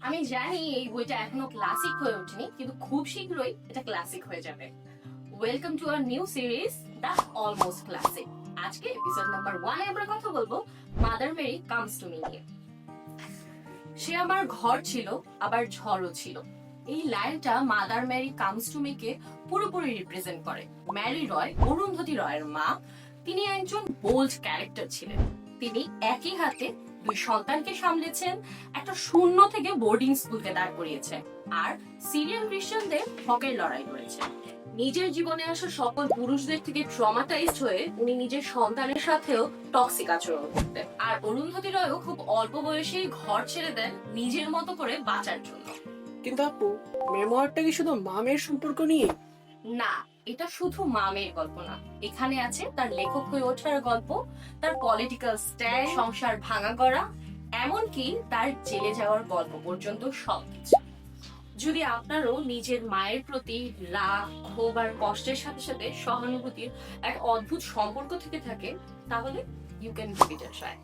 আমি জানি এই বইটা এখনো ক্লাসিক হয়ে ওঠেনি, কিন্তু খুব শীঘ্রই এটা ক্লাসিক হয়ে যাবে। Welcome to our new series the almost classic. আজকে এপিসোড নাম্বার 1 এ আমরা কথা বলবো mother Mary comes to me নিয়ে। সে আমার ঘর ছিল, আবার ঝড়ও ছিল। এই লাইনটা Mother Mary comes to me কে পুরোপুরি রিপ্রেজেন্ট করে। ম্যারি রয় অরুন্ধতী রয়ের মা। তিনি একজন বোল্ড ক্যারেক্টার ছিলেন। তিনি একই হাতে দুই সন্তানকে সামলেছেন, একটা শূন্য থেকে বোর্ডিং স্কুলকে দাঁড় করিয়েছেন, আর সিরিয়ান খ্রিস্টানদের হকের লড়াই করেছেন। নিজের জীবনে আসা সকল পুরুষদের থেকে ট্রমাটাইজড হয়ে উনি নিজের সন্তানের সাথেও টক্সিক আচরণ করতেন। আর অরুন্ধতী রয়ও খুব অল্প বয়সেই ঘর ছেড়ে দেন নিজের মতো করে বাঁচার জন্য। কিন্তু আপু, মেমোয়ারটা কি শুধু মামের সম্পর্ক নিয়ে? না, এটা শুধু মামের গল্প না। এখানে আছে তার লেখক হয়ে ওঠার গল্প, তার পলিটিক্যাল স্ট্যান্ড, সংসার ভাঙা করা, এমনকি তার জেলে যাওয়ার গল্প পর্যন্ত সবকিছু। যদি আপনারও নিজের মায়ের প্রতি রাগ, ক্ষোভ আর কষ্টের সাথে সাথে সহানুভূতির এক অদ্ভুত সম্পর্ক থেকে থাকে, তাহলে you can give it a try.